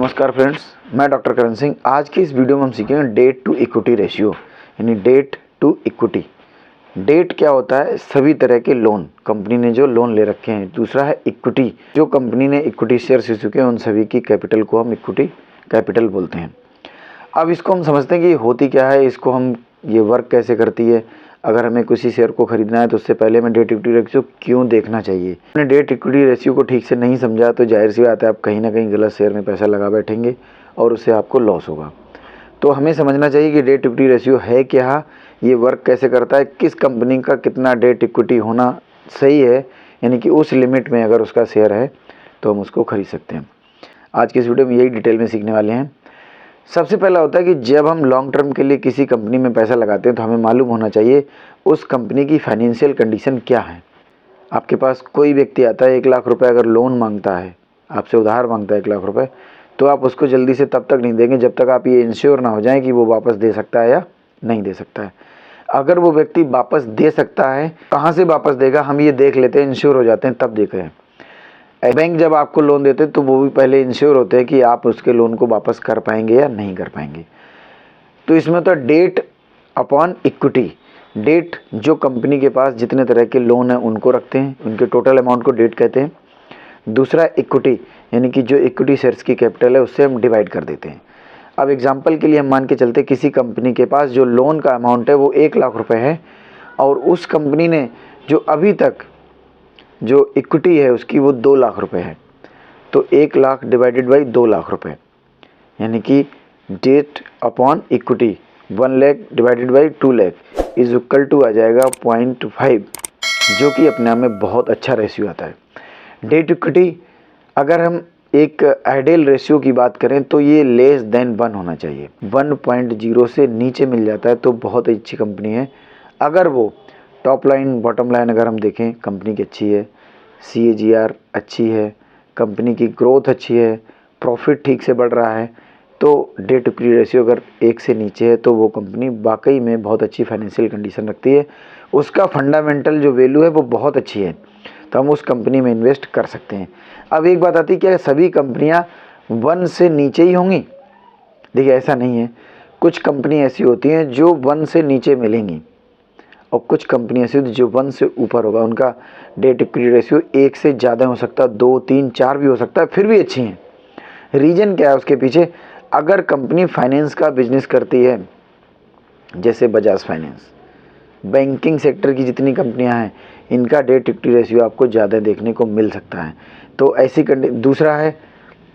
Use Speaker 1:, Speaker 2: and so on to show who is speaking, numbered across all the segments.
Speaker 1: नमस्कार फ्रेंड्स, मैं डॉक्टर करण सिंह। आज की इस वीडियो में हम सीखेंगे डेट टू इक्विटी रेशियो, यानी डेट टू इक्विटी। डेट क्या होता है? सभी तरह के लोन, कंपनी ने जो लोन ले रखे हैं। दूसरा है इक्विटी, जो कंपनी ने इक्विटी शेयर्स इश्यू किए उन सभी की कैपिटल को हम इक्विटी कैपिटल बोलते हैं। अब इसको हम समझते हैं कि होती क्या है, इसको हम ये वर्क कैसे करती है। अगर हमें किसी शेयर को खरीदना है तो उससे पहले हमें डेट इक्विटी रेशियो क्यों देखना चाहिए। आपने डेट इक्विटी रेशियो को ठीक से नहीं समझा तो जाहिर सी बात है आप कहीं ना कहीं गलत शेयर में पैसा लगा बैठेंगे और उससे आपको लॉस होगा। तो हमें समझना चाहिए कि डेट इक्विटी रेशियो है क्या, ये वर्क कैसे करता है, किस कंपनी का कितना डेट इक्विटी होना सही है, यानी कि उस लिमिट में अगर उसका शेयर है तो हम उसको खरीद सकते हैं। आज की इस वीडियो में यही डिटेल में सीखने वाले हैं। सबसे पहला होता है कि जब हम लॉन्ग टर्म के लिए किसी कंपनी में पैसा लगाते हैं तो हमें मालूम होना चाहिए उस कंपनी की फाइनेंशियल कंडीशन क्या है। आपके पास कोई व्यक्ति आता है 1 लाख रुपए अगर लोन मांगता है, आपसे उधार मांगता है 1 लाख रुपए, तो आप उसको जल्दी से तब तक नहीं देंगे जब तक आप ये इंश्योर ना हो जाएं कि वो वापस दे सकता है या नहीं दे सकता है। अगर वो व्यक्ति वापस दे सकता है, कहाँ से वापस देगा हम ये देख लेते हैं, इंश्योर हो जाते हैं तब देख रहे हैं। बैंक जब आपको लोन देते हैं तो वो भी पहले इंश्योर होते हैं कि आप उसके लोन को वापस कर पाएंगे या नहीं कर पाएंगे। तो इसमें तो डेट अपॉन इक्विटी, डेट जो कंपनी के पास जितने तरह के लोन हैं उनको रखते हैं, उनके टोटल अमाउंट को डेट कहते हैं। दूसरा इक्विटी, यानी कि जो इक्विटी शेयर्स की कैपिटल है उससे हम डिवाइड कर देते हैं। अब एग्जांपल के लिए हम मान के चलते किसी कंपनी के पास जो लोन का अमाउंट है वो 1 लाख रुपए है और उस कंपनी ने जो अभी तक जो इक्विटी है उसकी वो 2 लाख रुपए है, तो 1 लाख डिवाइडेड बाई 2 लाख रुपए, यानी कि debt upon equity 1 lakh divided by 2 lakh is equal to आ जाएगा 0.5, जो कि अपने आप में बहुत अच्छा रेशियो आता है। डेट इक्विटी अगर हम एक आइडियल रेशियो की बात करें तो ये लेस देन 1 होना चाहिए। 1.0 से नीचे मिल जाता है तो बहुत अच्छी कंपनी है। अगर वो टॉप लाइन बॉटम लाइन अगर हम देखें, कंपनी की अच्छी है, CAGR अच्छी है, कंपनी की ग्रोथ अच्छी है, प्रॉफिट ठीक से बढ़ रहा है, तो डेट इक्विटी रेशियो अगर 1 से नीचे है तो वो कंपनी वाकई में बहुत अच्छी फाइनेंशियल कंडीशन रखती है, उसका फंडामेंटल जो वैल्यू है वो बहुत अच्छी है, तो हम उस कंपनी में इन्वेस्ट कर सकते हैं। अब एक बात आती है, क्या सभी कंपनियां 1 से नीचे ही होंगी? देखिए ऐसा नहीं है, कुछ कंपनी ऐसी होती हैं जो 1 से नीचे मिलेंगी और कुछ कंपनी ऐसी होती है जो 1 से ऊपर होगा, उनका डेट इक्विटी रेशियो 1 से ज़्यादा हो सकता है, 2, 3, 4 भी हो सकता है, फिर भी अच्छी हैं। रीज़न क्या है उसके पीछे? अगर कंपनी फाइनेंस का बिजनेस करती है, जैसे बजाज फाइनेंस, बैंकिंग सेक्टर की जितनी कंपनियां हैं इनका डेट इक्विटी रेशियो आपको ज़्यादा देखने को मिल सकता है। तो ऐसी दूसरा है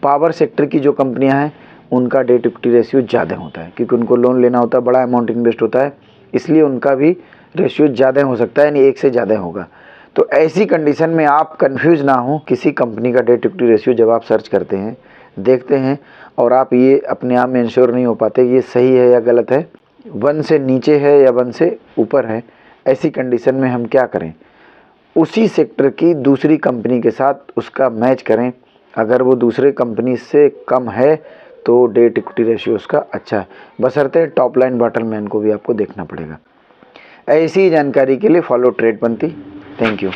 Speaker 1: पावर सेक्टर की जो कंपनियां हैं उनका डेट इक्विटी रेशियो ज़्यादा होता है, क्योंकि उनको लोन लेना होता है, बड़ा अमाउंट इन्वेस्ट होता है, इसलिए उनका भी रेशियो ज़्यादा हो सकता है, यानी 1 से ज़्यादा होगा। तो ऐसी कंडीशन में आप कंफ्यूज ना हो, किसी कंपनी का डेट इक्विटी रेशियो जब आप सर्च करते हैं, देखते हैं और आप ये अपने आप में इंश्योर नहीं हो पाते ये सही है या गलत है, 1 से नीचे है या 1 से ऊपर है, ऐसी कंडीशन में हम क्या करें? उसी सेक्टर की दूसरी कंपनी के साथ उसका मैच करें। अगर वो दूसरे कंपनी से कम है तो डेट इक्विटी रेशियो उसका अच्छा है, बशर्ते टॉप लाइन बॉटम लाइन को भी आपको देखना पड़ेगा। ऐसी जानकारी के लिए follow trade Panthi. Thank you.